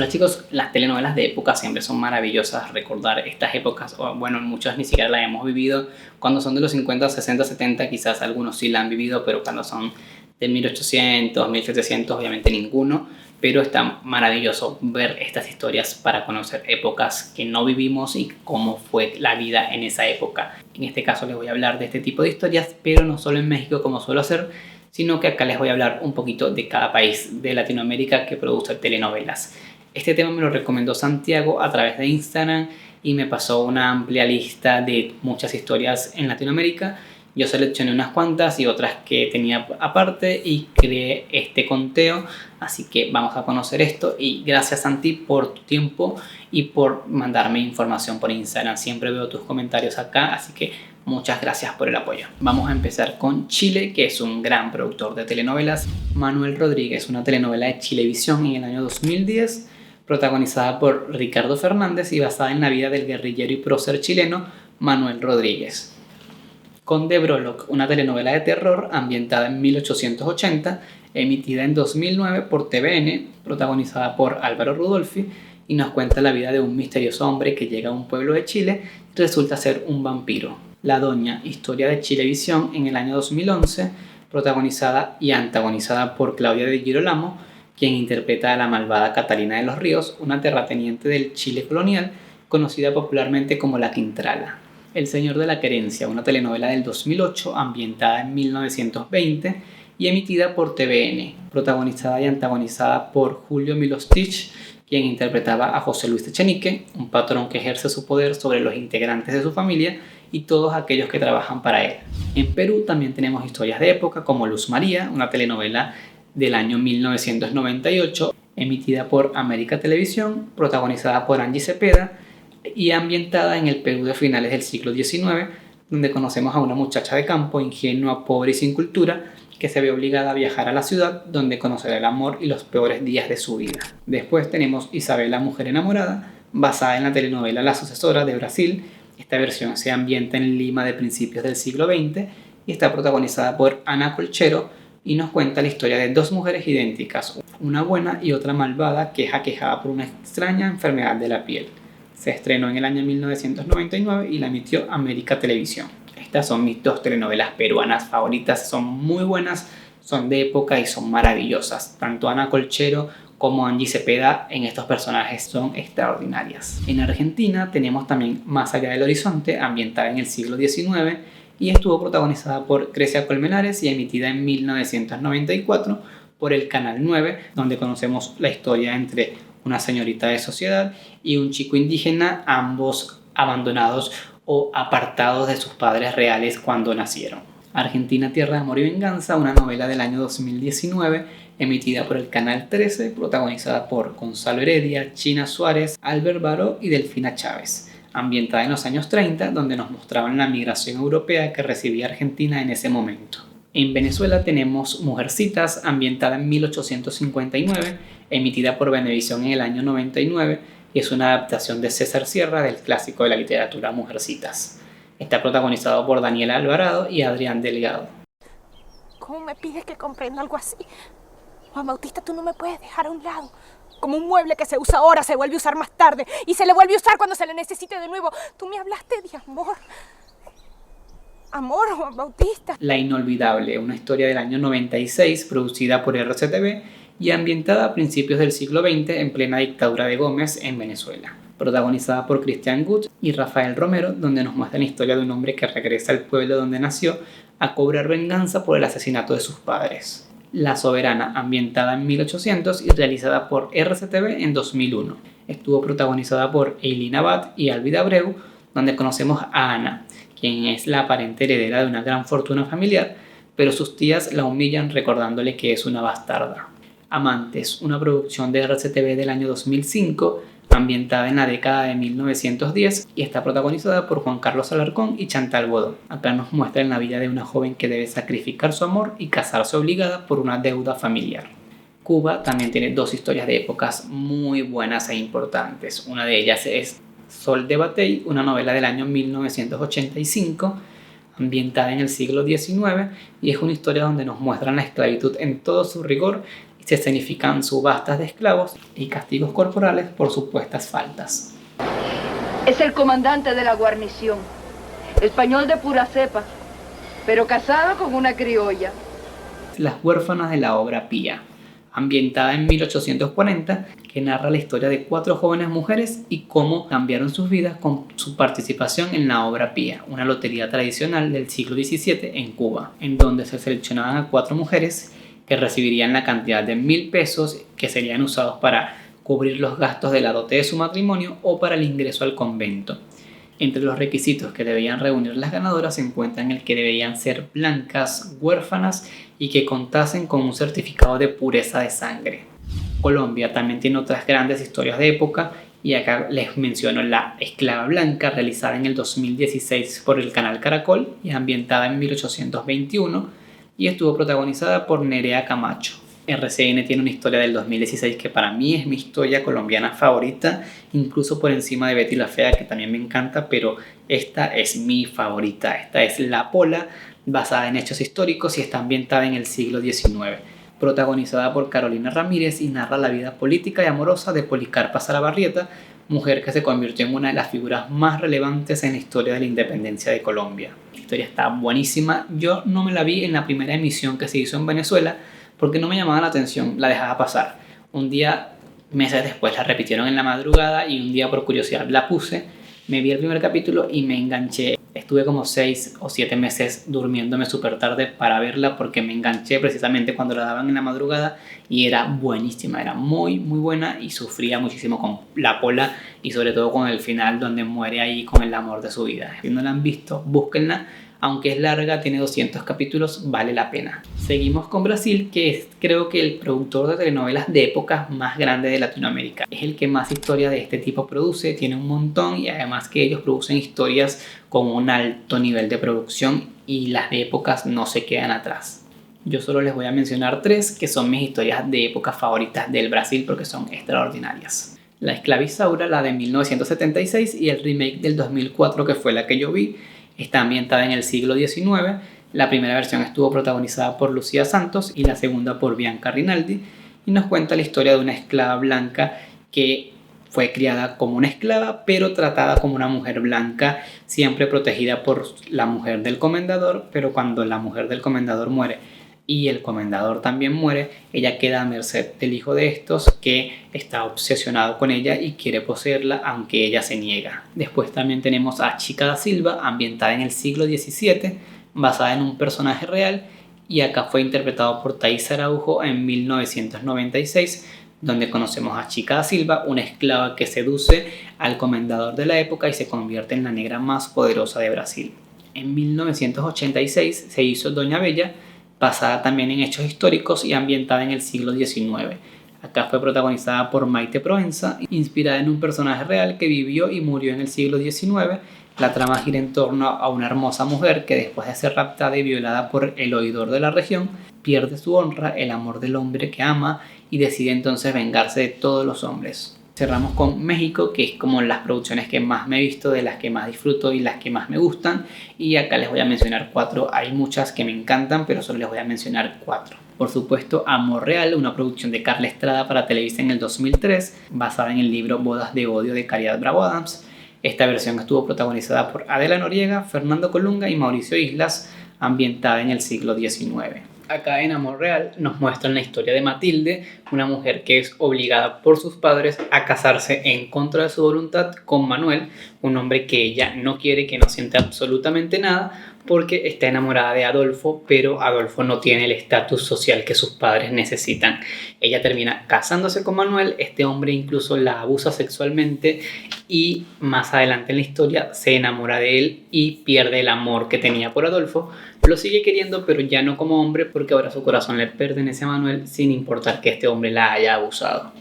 Hola chicos, las telenovelas de época siempre son maravillosas. Recordar estas épocas, o bueno, muchos ni siquiera las hemos vivido. Cuando son de los 50, 60, 70, quizás algunos sí la han vivido, pero cuando son de 1800, 1700, obviamente ninguno. Pero está maravilloso ver estas historias para conocer épocas que no vivimos y cómo fue la vida en esa época. En este caso les voy a hablar de este tipo de historias, pero no solo en México como suelo hacer, sino que acá les voy a hablar un poquito de cada país de Latinoamérica que produce telenovelas. Este tema me lo recomendó Santiago a través de Instagram y me pasó una amplia lista de muchas historias en Latinoamérica. Yo seleccioné unas cuantas y otras que tenía aparte y creé este conteo, así que vamos a conocer esto. Y gracias, Santi, por tu tiempo y por mandarme información por Instagram. Siempre veo tus comentarios acá, así que muchas gracias por el apoyo. Vamos a empezar con Chile, que es un gran productor de telenovelas. Manuel Rodríguez, una telenovela de Chilevisión en el año 2010, protagonizada por Ricardo Fernández y basada en la vida del guerrillero y prócer chileno Manuel Rodríguez. Conde Brolock, una telenovela de terror ambientada en 1880, emitida en 2009 por TVN, protagonizada por Álvaro Rudolphy, y nos cuenta la vida de un misterioso hombre que llega a un pueblo de Chile y resulta ser un vampiro. La Doña, historia de Chilevisión en el año 2011, protagonizada y antagonizada por Claudia de Girolamo, quien interpreta a la malvada Catalina de los Ríos, una terrateniente del Chile colonial, conocida popularmente como La Quintrala. El Señor de la Querencia, una telenovela del 2008 ambientada en 1920 y emitida por TVN, protagonizada y antagonizada por Julio Milostich, quien interpretaba a José Luis Echenique, un patrón que ejerce su poder sobre los integrantes de su familia y todos aquellos que trabajan para él. En Perú también tenemos historias de época como Luz María, una telenovela del año 1998, emitida por América Televisión, protagonizada por Angie Cepeda y ambientada en el Perú de finales del siglo XIX, donde conocemos a una muchacha de campo, ingenua, pobre y sin cultura, que se ve obligada a viajar a la ciudad, donde conocerá el amor y los peores días de su vida. Después tenemos Isabela, mujer enamorada, basada en la telenovela La Sucesora de Brasil. Esta versión se ambienta en Lima de principios del siglo XX y está protagonizada por Ana Colchero, y nos cuenta la historia de dos mujeres idénticas, una buena y otra malvada, que es aquejada por una extraña enfermedad de la piel. Se estrenó en el año 1999 y la emitió América Televisión. Estas son mis dos telenovelas peruanas favoritas, son muy buenas, son de época y son maravillosas. Tanto Ana Colchero como Angie Cepeda en estos personajes son extraordinarias. En Argentina tenemos también Más allá del horizonte, ambientada en el siglo XIX, y estuvo protagonizada por Grecia Colmenares y emitida en 1994 por el Canal 9, donde conocemos la historia entre una señorita de sociedad y un chico indígena, ambos abandonados o apartados de sus padres reales cuando nacieron. Argentina, Tierra de Amor y Venganza, una novela del año 2019, emitida por el Canal 13, protagonizada por Gonzalo Heredia, China Suárez, Albert Baró y Delfina Chávez, ambientada en los años 30, donde nos mostraban la migración europea que recibía Argentina en ese momento. En Venezuela tenemos Mujercitas, ambientada en 1859, emitida por Venevisión en el año 99, y es una adaptación de César Sierra del clásico de la literatura Mujercitas. Está protagonizado por Daniela Alvarado y Adrián Delgado. ¿Cómo me pides que comprenda algo así? Juan Bautista, tú no me puedes dejar a un lado. Como un mueble que se usa ahora, se vuelve a usar más tarde y se le vuelve a usar cuando se le necesite de nuevo. Tú me hablaste de amor. Amor, Juan Bautista. La Inolvidable, una historia del año 96 producida por RCTV y ambientada a principios del siglo XX en plena dictadura de Gómez en Venezuela. Protagonizada por Christian Gutt y Rafael Romero, donde nos muestra la historia de un hombre que regresa al pueblo donde nació a cobrar venganza por el asesinato de sus padres. La Soberana, ambientada en 1800 y realizada por RCTV en 2001. Estuvo protagonizada por Eileen Abad y Álvida Abreu, donde conocemos a Ana, quien es la aparente heredera de una gran fortuna familiar, pero sus tías la humillan recordándole que es una bastarda. Amantes, una producción de RCTV del año 2005, ambientada en la década de 1910 y está protagonizada por Juan Carlos Alarcón y Chantal Bodó. Acá nos muestran la vida de una joven que debe sacrificar su amor y casarse obligada por una deuda familiar. Cuba también tiene dos historias de épocas muy buenas e importantes. Una de ellas es Sol de Batey, una novela del año 1985, ambientada en el siglo XIX, y es una historia donde nos muestran la esclavitud en todo su rigor y Se escenifican subastas de esclavos y castigos corporales por supuestas faltas. Es el comandante de la guarnición, español de pura cepa, pero casado con una criolla. Las huérfanas de la obra pía, ambientada en 1840, que narra la historia de 4 jóvenes mujeres y cómo cambiaron sus vidas con su participación en la obra pía, una lotería tradicional del siglo XVII en Cuba, en donde se seleccionaban a 4 mujeres que recibirían la cantidad de 1.000 pesos que serían usados para cubrir los gastos de la dote de su matrimonio o para el ingreso al convento. Entre los requisitos que debían reunir las ganadoras se encuentran el que debían ser blancas, huérfanas y que contasen con un certificado de pureza de sangre. Colombia también tiene otras grandes historias de época y acá les menciono La Esclava Blanca, realizada en el 2016 por el canal Caracol y ambientada en 1821 y estuvo protagonizada por Nerea Camacho. RCN tiene una historia del 2016 que para mí es mi historia colombiana favorita, incluso por encima de Betty la Fea, que también me encanta, pero esta es mi favorita. Esta es La Pola, basada en hechos históricos y está ambientada en el siglo XIX. Protagonizada por Carolina Ramírez y narra la vida política y amorosa de Policarpa Salabarrieta, mujer que se convirtió en una de las figuras más relevantes en la historia de la independencia de Colombia. La historia está buenísima. Yo no me la vi en la primera emisión que se hizo en Venezuela, porque no me llamaba la atención, la dejaba pasar. Un día, meses después, la repitieron en la madrugada y un día por curiosidad la puse, me vi el primer capítulo y me enganché. Estuve como 6 o 7 meses durmiéndome súper tarde para verla porque me enganché precisamente cuando la daban en la madrugada y era buenísima, era muy muy buena y sufría muchísimo con La Pola y sobre todo con el final donde muere ahí con el amor de su vida. Si no la han visto, búsquenla. Aunque es larga, tiene 200 capítulos, vale la pena. Seguimos con Brasil, que es creo que el productor de telenovelas de épocas más grande de Latinoamérica. Es el que más historias de este tipo produce, tiene un montón y además que ellos producen historias con un alto nivel de producción y las de épocas no se quedan atrás. Yo solo les voy a mencionar 3 que son mis historias de épocas favoritas del Brasil porque son extraordinarias. La Esclava Isaura, la de 1976 y el remake del 2004 que fue la que yo vi. Está ambientada en el siglo XIX. La primera versión estuvo protagonizada por Lucía Santos y la segunda por Bianca Rinaldi y nos cuenta la historia de una esclava blanca que fue criada como una esclava pero tratada como una mujer blanca, siempre protegida por la mujer del comendador, pero cuando la mujer del comendador muere y el comendador también muere, ella queda a merced del hijo de estos que está obsesionado con ella y quiere poseerla aunque ella se niega. Después también tenemos a Chica da Silva, ambientada en el siglo XVII, basada en un personaje real y acá fue interpretado por Thaís Araujo en 1996, donde conocemos a Chica da Silva, una esclava que seduce al comendador de la época y se convierte en la negra más poderosa de Brasil. En 1986 se hizo Doña Bella, basada también en hechos históricos y ambientada en el siglo XIX. Acá fue protagonizada por Maite Proenza, inspirada en un personaje real que vivió y murió en el siglo XIX. La trama gira en torno a una hermosa mujer que después de ser raptada y violada por el oidor de la región, pierde su honra, el amor del hombre que ama y decide entonces vengarse de todos los hombres. Cerramos con México, que es como las producciones que más me he visto, de las que más disfruto y las que más me gustan. Y acá les voy a mencionar 4. Hay muchas que me encantan, pero solo les voy a mencionar 4. Por supuesto, Amor Real, una producción de Carla Estrada para Televisa en el 2003, basada en el libro Bodas de Odio de Caridad Bravo Adams. Esta versión estuvo protagonizada por Adela Noriega, Fernando Colunga y Mauricio Islas, ambientada en el siglo XIX. Acá en Amor Real nos muestran la historia de Matilde, una mujer que es obligada por sus padres a casarse en contra de su voluntad con Manuel, un hombre que ella no quiere, que no siente absolutamente nada, porque está enamorada de Adolfo, pero Adolfo no tiene el estatus social que sus padres necesitan. Ella termina casándose con Manuel, este hombre incluso la abusa sexualmente y más adelante en la historia se enamora de él y pierde el amor que tenía por Adolfo. Lo sigue queriendo, pero ya no como hombre, porque ahora su corazón le pertenece a Manuel sin importar que este hombre la haya abusado.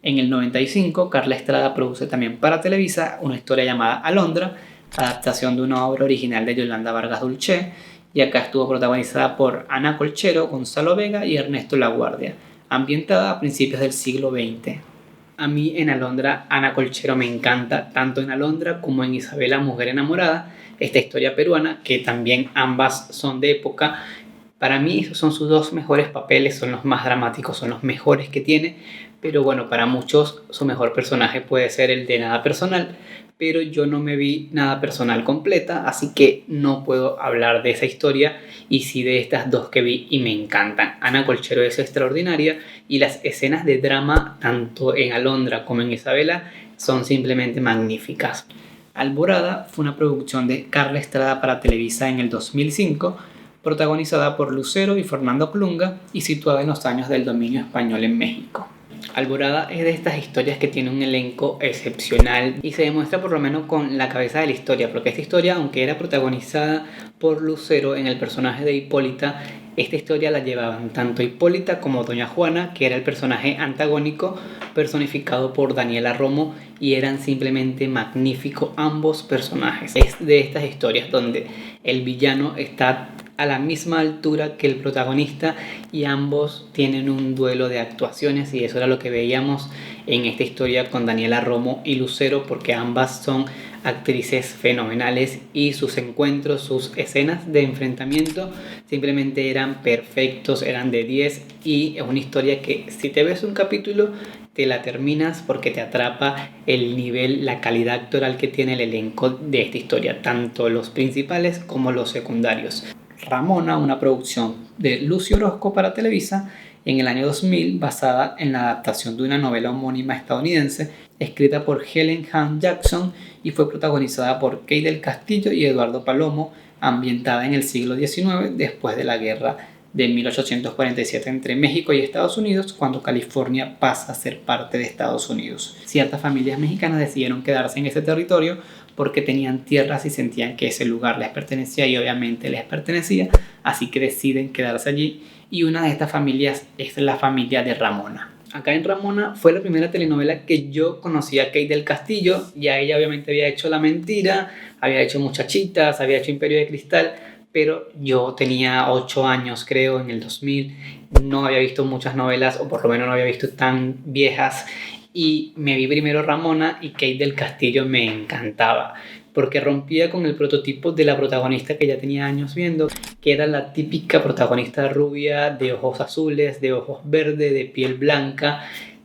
En el 95, Carla Estrada produce también para Televisa una historia llamada Alondra, adaptación de una obra original de Yolanda Vargas Dulce, y acá estuvo protagonizada por Ana Colchero, Gonzalo Vega y Ernesto Laguardia, ambientada a principios del siglo XX. A mí en Alondra, Ana Colchero me encanta, tanto en Alondra como en Isabela, Mujer Enamorada, esta historia peruana, que también ambas son de época, Para mí esos son sus dos mejores papeles, son los más dramáticos, son los mejores que tiene, pero bueno, para muchos su mejor personaje puede ser el de Nada Personal, pero yo no me vi Nada Personal completa, así que no puedo hablar de esa historia y sí de estas dos que vi y me encantan. Ana Colchero es extraordinaria y las escenas de drama tanto en Alondra como en Isabela son simplemente magníficas. Alborada fue una producción de Carla Estrada para Televisa en el 2005, protagonizada por Lucero y Fernando Colunga y situada en los años del dominio español en México. Alborada es de estas historias que tiene un elenco excepcional y se demuestra por lo menos con la cabeza de la historia, porque esta historia, aunque era protagonizada por Lucero en el personaje de Hipólita, esta historia la llevaban tanto Hipólita como Doña Juana, que era el personaje antagónico personificado por Daniela Romo, y eran simplemente magníficos ambos personajes. Es de estas historias donde el villano está a la misma altura que el protagonista y ambos tienen un duelo de actuaciones, y eso era lo que veíamos en esta historia con Daniela Romo y Lucero, porque ambas son actrices fenomenales y sus encuentros, sus escenas de enfrentamiento simplemente eran perfectos, eran de 10, y es una historia que si te ves un capítulo te la terminas porque te atrapa el nivel, la calidad actoral que tiene el elenco de esta historia, tanto los principales como los secundarios. Ramona, una producción de Lucio Orozco para Televisa en el año 2000, basada en la adaptación de una novela homónima estadounidense escrita por Helen Hunt Jackson y fue protagonizada por Kay del Castillo y Eduardo Palomo, ambientada en el siglo XIX después de la guerra de 1847 entre México y Estados Unidos, cuando California pasa a ser parte de Estados Unidos. Ciertas familias mexicanas decidieron quedarse en ese territorio porque tenían tierras y sentían que ese lugar les pertenecía, y obviamente les pertenecía, así que deciden quedarse allí, y una de estas familias es la familia de Ramona. Acá en Ramona fue la primera telenovela que yo conocí a Kate del Castillo. Ya ella obviamente había hecho La Mentira, había hecho Muchachitas, había hecho Imperio de Cristal, pero yo tenía 8 años creo en el 2000, no había visto muchas novelas, o por lo menos no había visto tan viejas, y me vi primero Ramona, y Kate del Castillo me encantaba porque rompía con el prototipo de la protagonista que ya tenía años viendo, que era la típica protagonista rubia, de ojos azules, de ojos verdes, de piel blanca,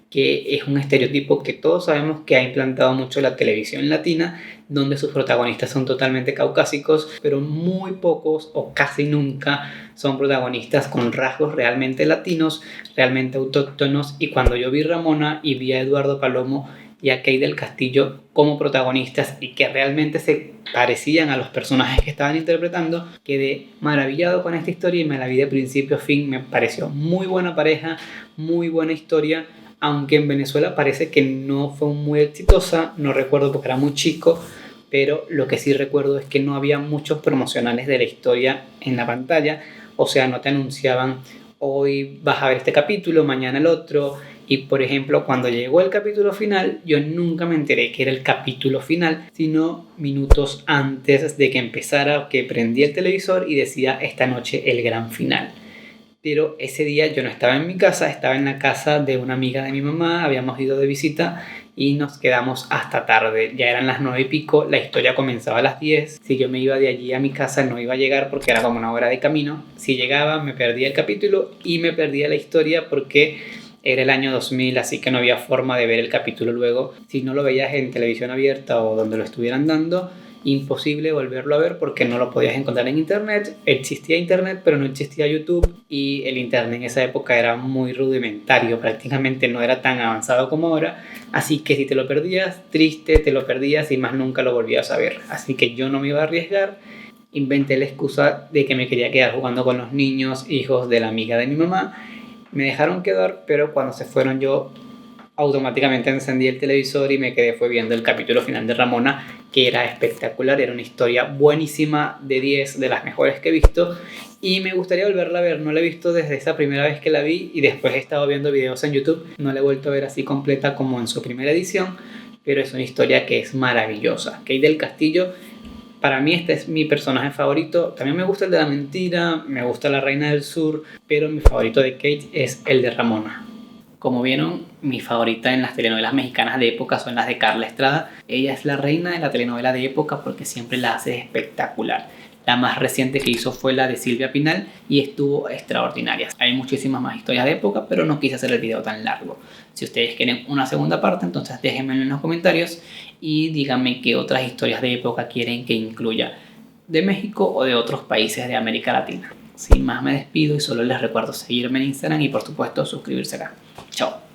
que es un estereotipo que todos sabemos que ha implantado mucho la televisión latina, donde sus protagonistas son totalmente caucásicos, pero muy pocos o casi nunca son protagonistas con rasgos realmente latinos, realmente autóctonos. Y cuando yo vi Ramona y vi a Eduardo Palomo y a Kate del Castillo como protagonistas y que realmente se parecían a los personajes que estaban interpretando, quedé maravillado con esta historia y me la vi de principio a fin. Me pareció muy buena pareja, muy buena historia, aunque en Venezuela parece que no fue muy exitosa, no recuerdo porque era muy chico, pero lo que sí recuerdo es que no había muchos promocionales de la historia en la pantalla, o sea, no te anunciaban hoy vas a ver este capítulo, mañana el otro. Y por ejemplo, cuando llegó el capítulo final, yo nunca me enteré que era el capítulo final, sino minutos antes de que empezara, que prendí el televisor y decía esta noche el gran final. Pero ese día yo no estaba en mi casa, estaba en la casa de una amiga de mi mamá, habíamos ido de visita y nos quedamos hasta tarde, ya eran las 9 y pico, la historia comenzaba a las 10, si yo me iba de allí a mi casa no iba a llegar porque era como una hora de camino, si llegaba me perdía el capítulo y me perdía la historia porque era el año 2000, así que no había forma de ver el capítulo luego. Si no lo veías en televisión abierta o donde lo estuvieran dando, imposible volverlo a ver porque no lo podías encontrar en internet. Existía internet, pero no existía YouTube, y el internet en esa época era muy rudimentario, prácticamente no era tan avanzado como ahora. Así que si te lo perdías, triste, te lo perdías y más nunca lo volvías a ver. Así que yo no me iba a arriesgar. Inventé la excusa de que me quería quedar jugando con los niños, hijos de la amiga de mi mamá. Me dejaron quedar, pero cuando se fueron yo automáticamente encendí el televisor y me quedé fue viendo el capítulo final de Ramona, que era espectacular, era una historia buenísima, de 10, de las mejores que he visto, y me gustaría volverla a ver. No la he visto desde esa primera vez que la vi y después he estado viendo videos en YouTube, no la he vuelto a ver así completa como en su primera edición, pero es una historia que es maravillosa. Kate del Castillo, para mí este es mi personaje favorito. También me gusta el de La Mentira, me gusta La Reina del Sur, pero mi favorito de Kate es el de Ramona. Como vieron, mi favorita en las telenovelas mexicanas de época son las de Carla Estrada. Ella es la reina de la telenovela de época porque siempre la hace espectacular. La más reciente que hizo fue la de Silvia Pinal y estuvo extraordinaria. Hay muchísimas más historias de época, pero no quise hacer el video tan largo. Si ustedes quieren una segunda parte, entonces déjenmelo en los comentarios y díganme qué otras historias de época quieren que incluya, de México o de otros países de América Latina. Sin más me despido y solo les recuerdo seguirme en Instagram y por supuesto suscribirse acá. Chao.